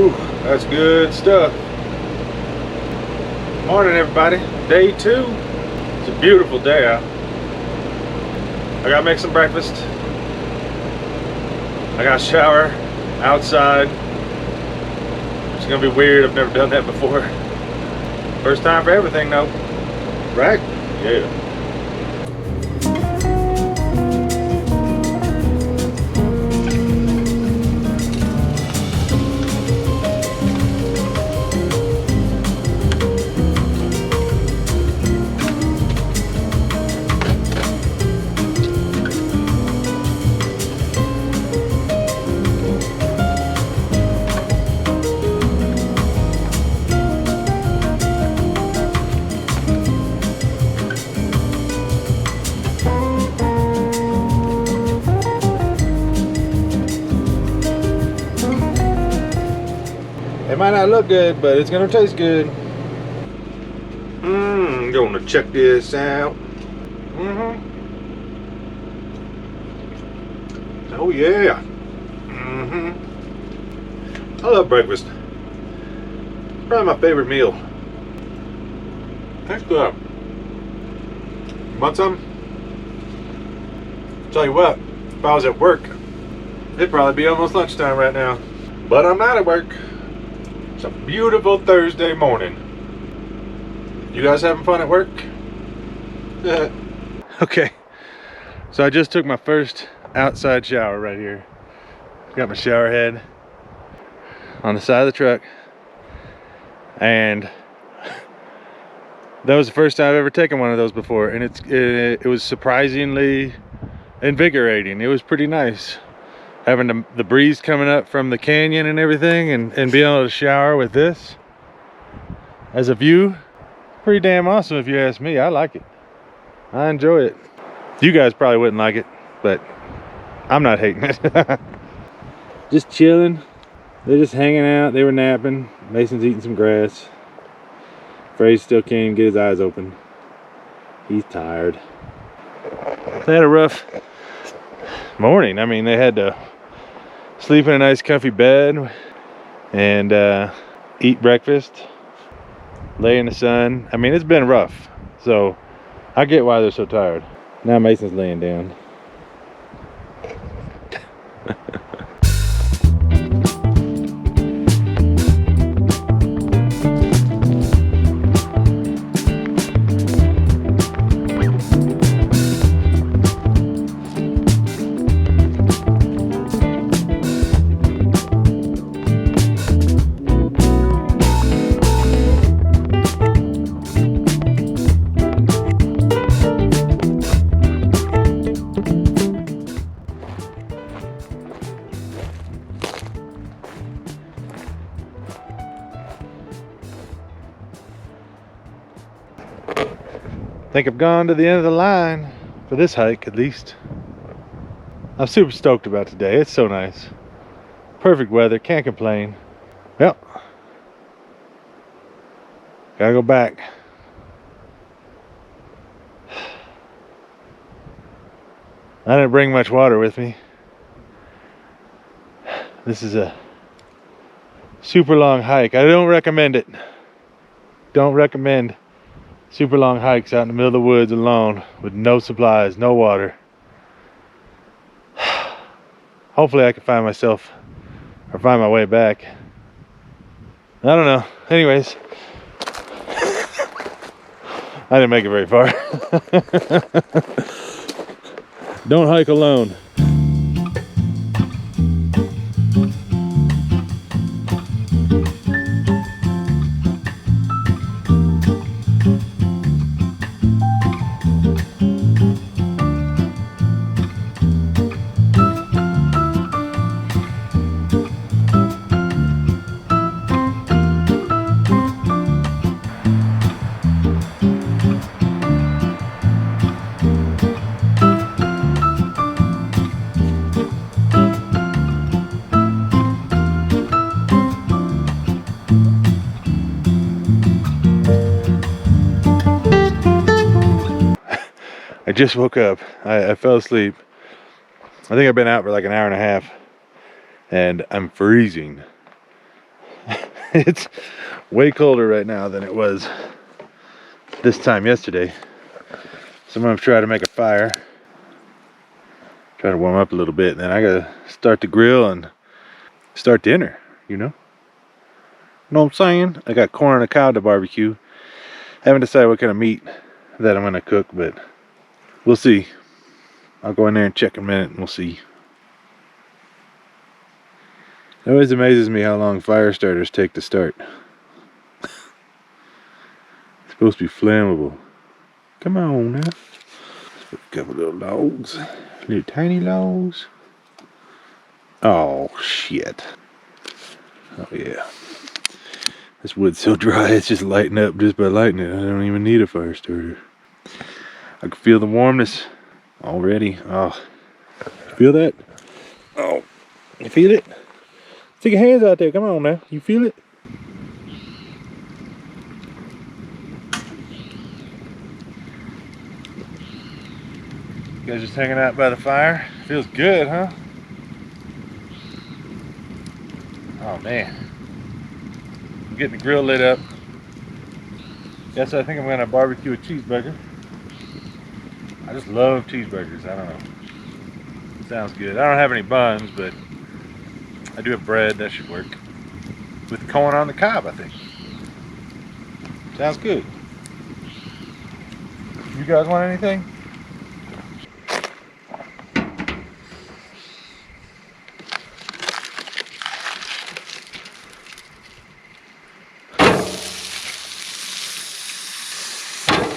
Whew, that's good stuff. Morning, everybody. Day 2. It's a beautiful day out. I gotta make some breakfast. I gotta shower outside. It's gonna be weird. I've never done that before. First time for everything, though. Right? Yeah. It might not look good, but it's gonna taste good. Gonna check this out. Oh yeah. I love breakfast. Probably my favorite meal. Thanks, good. Want some? Tell you what, if I was at work, it'd probably be almost lunchtime right now. But I'm not at work. It's a beautiful Thursday morning. You guys having fun at work? Okay, so I just took my first outside shower right here. Got my shower head on the side of the truck, and that was the first time I've ever taken one of those before, and it was surprisingly invigorating. It was pretty nice. Having the breeze coming up from the canyon and everything, and being able to shower with this as a view, pretty damn awesome if you ask me. I like it. I enjoy it. You guys probably wouldn't like it, but I'm not hating it. Just chilling. They're just hanging out. They were napping. Mason's eating some grass. Frey's still can't even get his eyes open. He's tired. They had a rough morning. I mean, they had to sleep in a nice comfy bed and eat breakfast, lay in the sun. I mean, it's been rough, so I get why they're so tired. Now Mason's laying down. I think I've gone to the end of the line for this hike, at least. I'm super stoked about today. It's so nice. Perfect weather, can't complain. Well, gotta go back. I didn't bring much water with me. This is a super long hike. I don't recommend it. Don't recommend super long hikes out in the middle of the woods alone with no supplies, no water. Hopefully I can find myself or find my way back. I don't know. Anyways, I didn't make it very far. Don't hike alone. I just woke up. I fell asleep. I think I've been out for like an hour and a half and I'm freezing. It's way colder right now than it was this time yesterday. So I'm gonna try to make a fire. Try to warm up a little bit, and then I gotta start the grill and start dinner, you know? Know what I'm saying? I got corn on the cob to barbecue. Haven't decided what kind of meat that I'm gonna cook, but we'll see. I'll go in there and check in a minute and we'll see. It always amazes me how long fire starters take to start. It's supposed to be flammable. Come on now. Let's put a couple little logs. Little tiny logs. Oh shit. Oh yeah. This wood's so dry, it's just lighting up just by lighting it. I don't even need a fire starter. I can feel the warmness already. Oh, you feel that? Oh, you feel it? Stick your hands out there, come on now. You feel it? You guys just hanging out by the fire? Feels good, huh? Oh man. I'm getting the grill lit up. Yes, I think I'm gonna barbecue a cheeseburger. I just love cheeseburgers, I don't know. Sounds good. I don't have any buns, but I do have bread, that should work. With corn on the cob, I think. Sounds good. You guys want anything?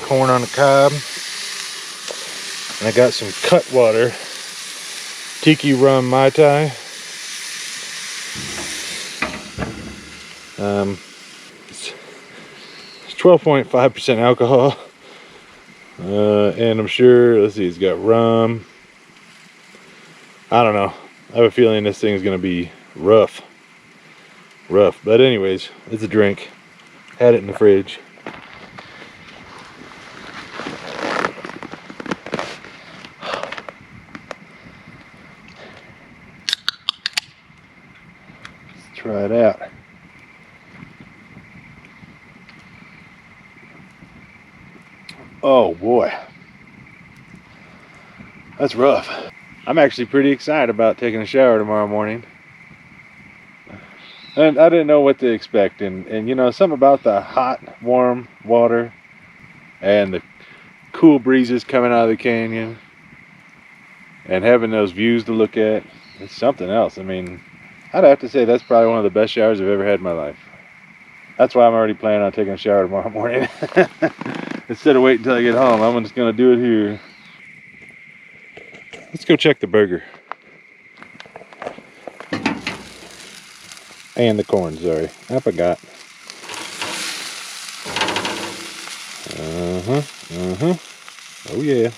Corn on the cob. And I got some Cutwater Tiki Rum Mai Tai. It's 12.5% alcohol. And I'm sure, let's see, it's got rum. I don't know. I have a feeling this thing's gonna be rough. But anyways, it's a drink. Had it in the fridge. Let's try it out. Oh boy. That's rough. I'm actually pretty excited about taking a shower tomorrow morning. And I didn't know what to expect, and you know, something about the hot, warm water and the cool breezes coming out of the canyon and having those views to look at, it's something else. I mean, I'd have to say that's probably one of the best showers I've ever had in my life. That's why I'm already planning on taking a shower tomorrow morning. Instead of waiting until I get home, I'm just gonna do it here. Let's go check the burger. And the corn, sorry. I forgot. Oh yeah.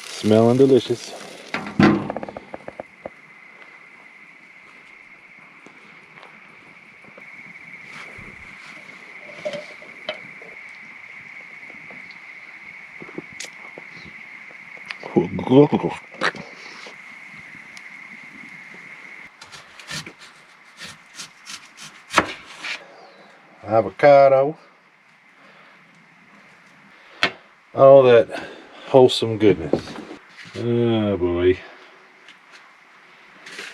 Smelling delicious. Avocado. All that wholesome goodness. Oh boy.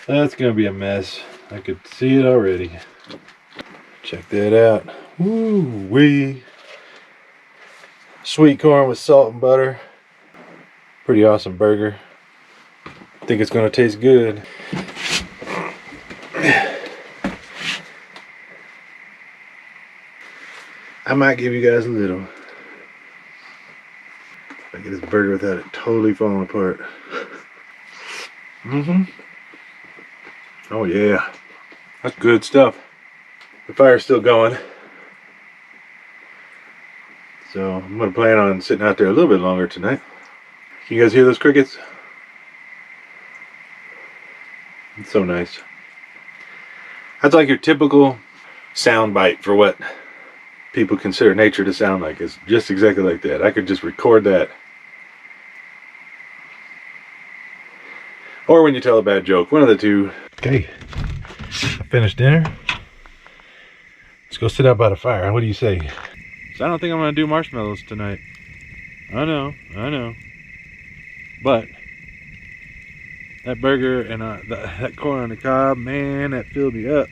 That's gonna be a mess. I could see it already. Check that out. Woo wee. Sweet corn with salt and butter. Pretty awesome burger. I think it's gonna taste good. I might give you guys a little. I get this burger without it totally falling apart. Oh yeah, that's good stuff. The fire's still going, so I'm gonna plan on sitting out there a little bit longer tonight. Can you guys hear those crickets? It's so nice. That's like your typical sound bite for what people consider nature to sound like. It's just exactly like that. I could just record that. Or when you tell a bad joke, one of the two. Okay, I finished dinner. Let's go sit out by the fire. What do you say? So I don't think I'm gonna do marshmallows tonight. I know. But that burger and that corn on the cob, man, that filled me up.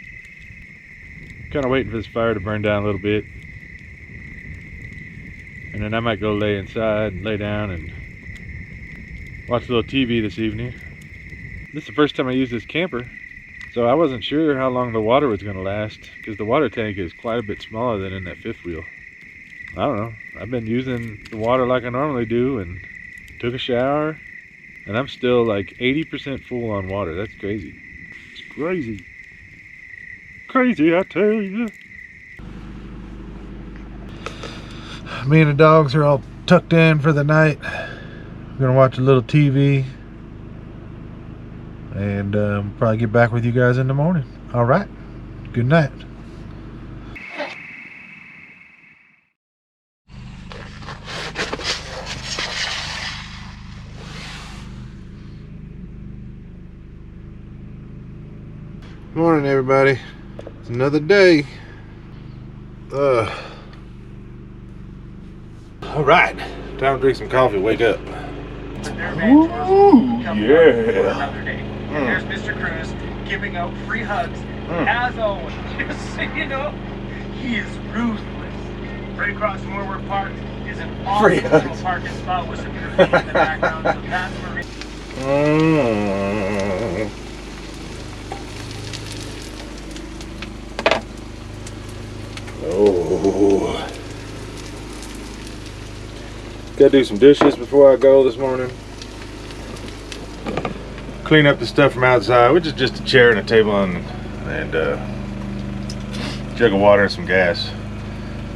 Kind of waiting for this fire to burn down a little bit. And then I might go lay inside and lay down and watch a little TV this evening. This is the first time I used this camper, so I wasn't sure how long the water was going to last, because the water tank is quite a bit smaller than in that fifth wheel. I don't know. I've been using the water like I normally do and took a shower, and I'm still like 80% full on water. That's crazy. It's crazy. Crazy, I tell you. Me and the dogs are all tucked in for the night. We're gonna watch a little TV and probably get back with you guys in the morning. All right, good night. Morning, everybody. It's another day. All right, time to drink some coffee. Wake up. Ooh, yeah. And there's Mr. Cruz giving out free hugs as always. Just so you know, he is ruthless. Right across from where we're parked is an awesome little parking spot with some graffiti in the background. So that's where Oh. Gotta do some dishes before I go this morning. Clean up the stuff from outside, which is just a chair and a table and jug of water and some gas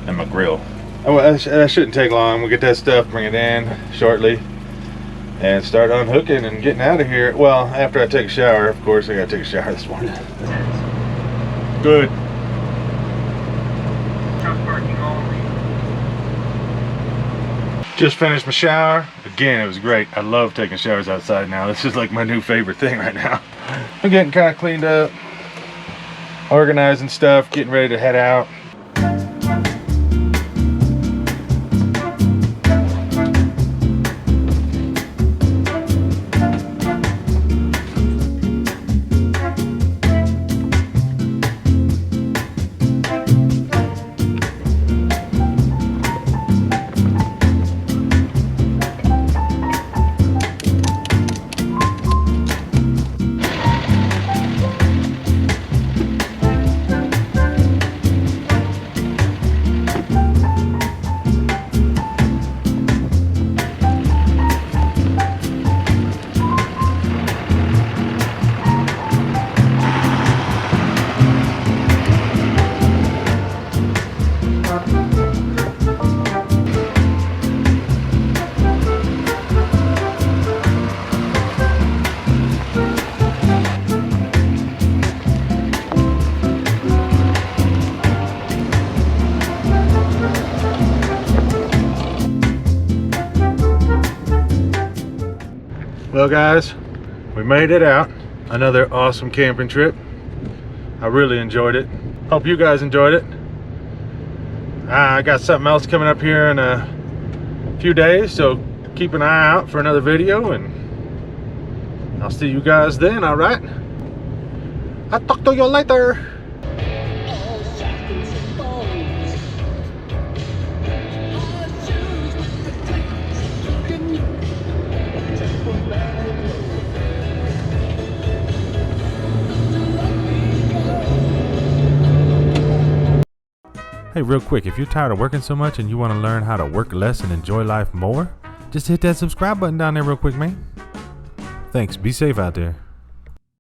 and my grill. Oh, that shouldn't take long. We'll get that stuff, bring it in shortly, and start unhooking and getting out of here. Well, after I take a shower, of course. I gotta take a shower this morning. Good. Just finished my shower. Again, it was great. I love taking showers outside now. This is like my new favorite thing right now. I'm getting kind of cleaned up, organizing stuff, getting ready to head out. Well guys, we made it out. Another awesome camping trip. I really enjoyed it. Hope you guys enjoyed it. I got something else coming up here in a few days, so keep an eye out for another video, and I'll see you guys then, all right? I'll talk to you later. Hey, real quick, if you're tired of working so much and you want to learn how to work less and enjoy life more, just hit that subscribe button down there real quick, man. Thanks. Be safe out there.